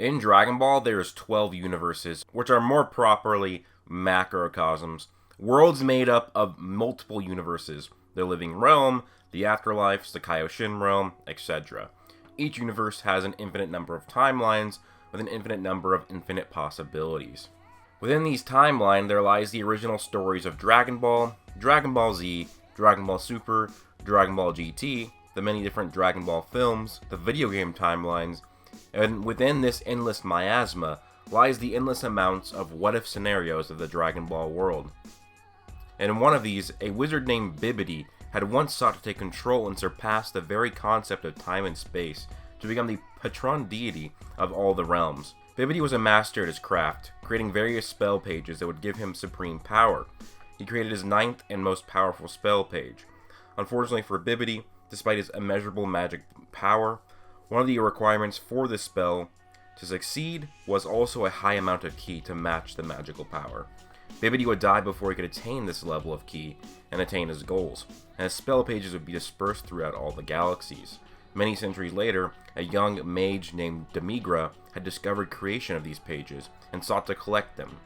In Dragon Ball, there's 12 universes, which are more properly macrocosms, worlds made up of multiple universes, the living realm, the afterlife, the Kaioshin realm, etc. Each universe has an infinite number of timelines, with an infinite number of infinite possibilities. Within these timelines, there lies the original stories of Dragon Ball Z, Dragon Ball Super, Dragon Ball GT, the many different Dragon Ball films, the video game timelines, and within this endless miasma lies the endless amounts of what-if scenarios of the Dragon Ball world. And in one of these, a wizard named Bibidi had once sought to take control and surpass the very concept of time and space to become the patron deity of all the realms. Bibidi was a master at his craft, creating various spell pages that would give him supreme power. He created his 9th and most powerful spell page. Unfortunately for Bibidi, despite his immeasurable magic power, one of the requirements for this spell to succeed was also a high amount of ki to match the magical power. Bibidi would die before he could attain this level of ki and attain his goals, and his spell pages would be dispersed throughout all the galaxies. Many centuries later, a young mage named Demigra had discovered creation of these pages and sought to collect them.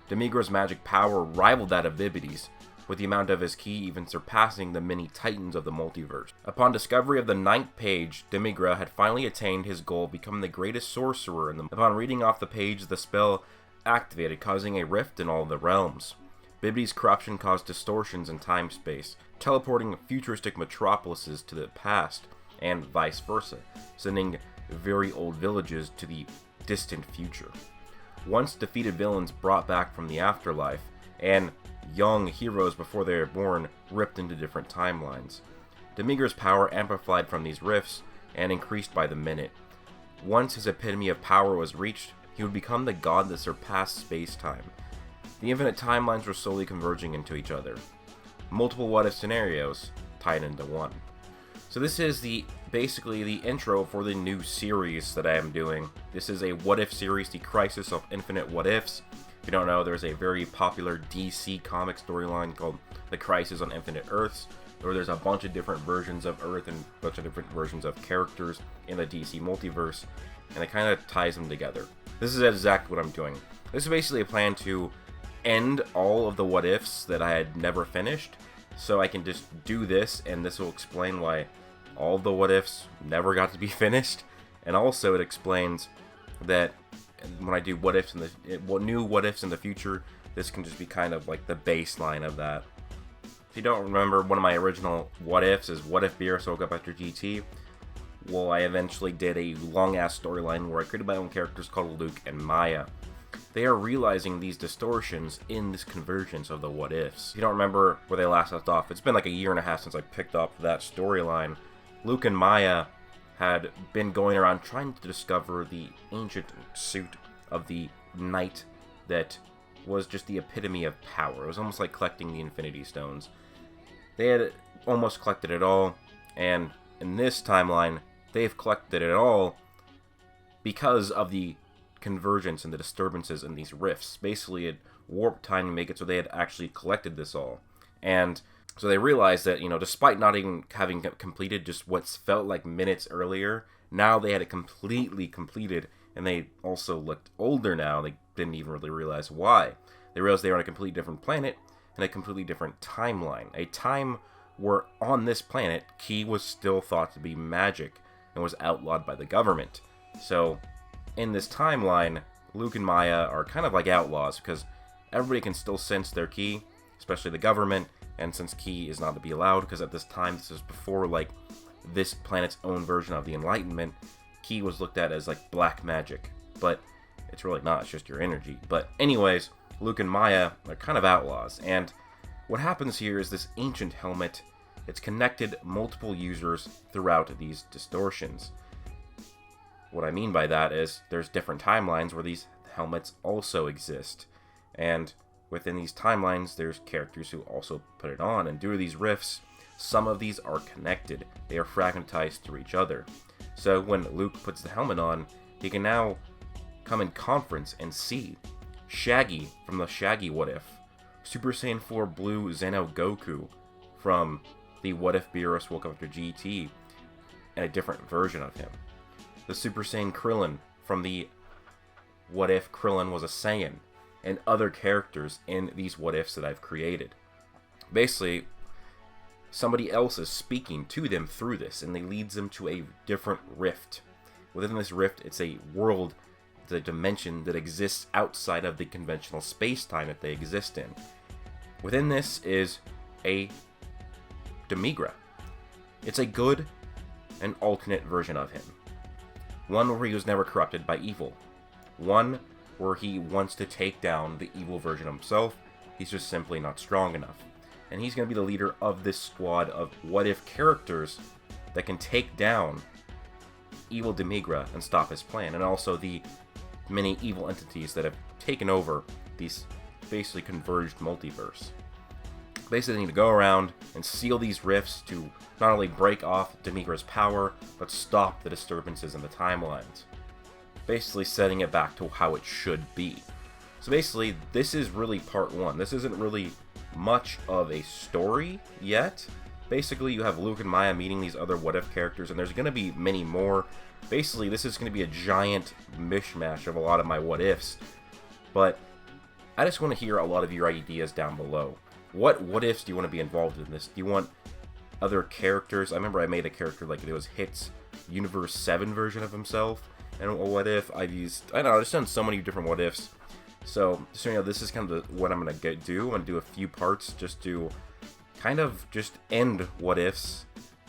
Demigra's magic power rivaled that of Bibidi's, with the amount of his ki even surpassing the many titans of the multiverse. Upon discovery of the 9th page, Demigra had finally attained his goal of becoming the greatest sorcerer in the. Upon reading off the page, the spell activated, causing a rift in all the realms. Bibidi's corruption caused distortions in time-space, teleporting futuristic metropolises to the past, and vice versa, sending very old villages to the distant future. Once defeated villains brought back from the afterlife, and young heroes before they were born ripped into different timelines. Demigra's power amplified from these rifts and increased by the minute. Once his epitome of power was reached, he would become the god that surpassed space-time. The infinite timelines were slowly converging into each other. Multiple what-if scenarios tied into one. So this is basically the intro for the new series that I am doing. This is a what-if series, the Crisis of Infinite What-Ifs. If you don't know, there's a very popular DC comic storyline called The Crisis on Infinite Earths, where there's a bunch of different versions of Earth and a bunch of different versions of characters in the DC multiverse, and it kind of ties them together. This is exactly what I'm doing. This is basically a plan to end all of the what-ifs that I had never finished, so I can just do this, and this will explain why all the what-ifs never got to be finished, and also it explains that when I do what-ifs new what-ifs in the future, this can just be kind of like the baseline of that. If you don't remember, one of my original what-ifs is what if Beerus woke up after GT? Well, I eventually did a long-ass storyline where I created my own characters called Luke and Maya. They are realizing these distortions in this convergence of the what-ifs. If you don't remember where they last left off, it's been like a year and a half since I picked up that storyline. Luke and Maya had been going around trying to discover the ancient suit of the knight that was just the epitome of power. It was almost like collecting the Infinity Stones. They had almost collected it all, and in this timeline, they've collected it all because of the convergence and the disturbances in these rifts. Basically, it warped time to make it so they had actually collected this all. And so they realized that, despite not even having completed just what felt like minutes earlier, now they had it completely completed, and they also looked older now. They didn't even really realize why. They realized they were on a completely different planet and a completely different timeline. A time where on this planet, ki was still thought to be magic and was outlawed by the government. So in this timeline, Luke and Maya are kind of like outlaws because everybody can still sense their ki, especially the government. And since ki is not to be allowed, because at this time, this is before, this planet's own version of the Enlightenment, ki was looked at as, black magic. But it's really not, it's just your energy. But anyways, Luke and Maya are kind of outlaws. And what happens here is this ancient helmet, it's connected multiple users throughout these distortions. What I mean by that is there's different timelines where these helmets also exist. And within these timelines, there's characters who also put it on, and due to these rifts, some of these are connected. They are fragmentized through each other. So when Luke puts the helmet on, he can now come in conference and see Shaggy from the Shaggy What If, Super Saiyan 4 Blue Zeno Goku from the What If Beerus Woke Up After GT, and a different version of him. The Super Saiyan Krillin from the what if Krillin was a Saiyan, and other characters in these what ifs that I've created. Basically, somebody else is speaking to them through this, and they leads them to a different rift. Within this rift, it's a world, it's a dimension that exists outside of the conventional space-time that they exist in. Within this is a Demigra. It's a good and alternate version of him. One where he was never corrupted by evil. One where he wants to take down the evil version of himself. He's just simply not strong enough. And he's going to be the leader of this squad of what-if characters that can take down evil Demigra and stop his plan. And also the many evil entities that have taken over these basically converged multiverse. Basically, they need to go around and seal these rifts to not only break off Demigra's power, but stop the disturbances in the timelines. Basically setting it back to how it should be. So basically, this is really part one. This isn't really much of a story yet. Basically, you have Luke and Maya meeting these other what-if characters, and there's going to be many more. Basically, this is going to be a giant mishmash of a lot of my what-ifs. But I just want to hear a lot of your ideas down below. What what-ifs do you want to be involved in this? Do you want other characters? I remember I made a character like it was Hit's Universe 7 version of himself. And a what-if I've used... I don't know, I've just done so many different what-ifs. So, just so you know, this is kind of what I'm going to do. I'm going to do a few parts just to kind of just end what-ifs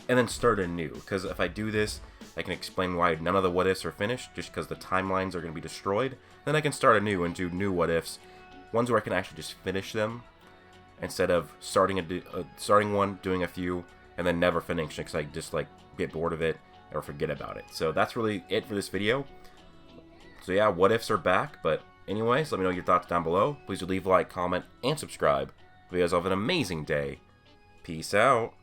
and then start anew. Because if I do this, I can explain why none of the what-ifs are finished, just because the timelines are going to be destroyed. Then I can start anew and do new what-ifs. Ones where I can actually just finish them, instead of starting one, doing a few, and then never finishing, because I just like get bored of it or forget about it. So that's really it for this video. So yeah, what ifs are back, but anyways, let me know your thoughts down below. Please do leave a like, comment, and subscribe. Hope you guys have an amazing day. Peace out.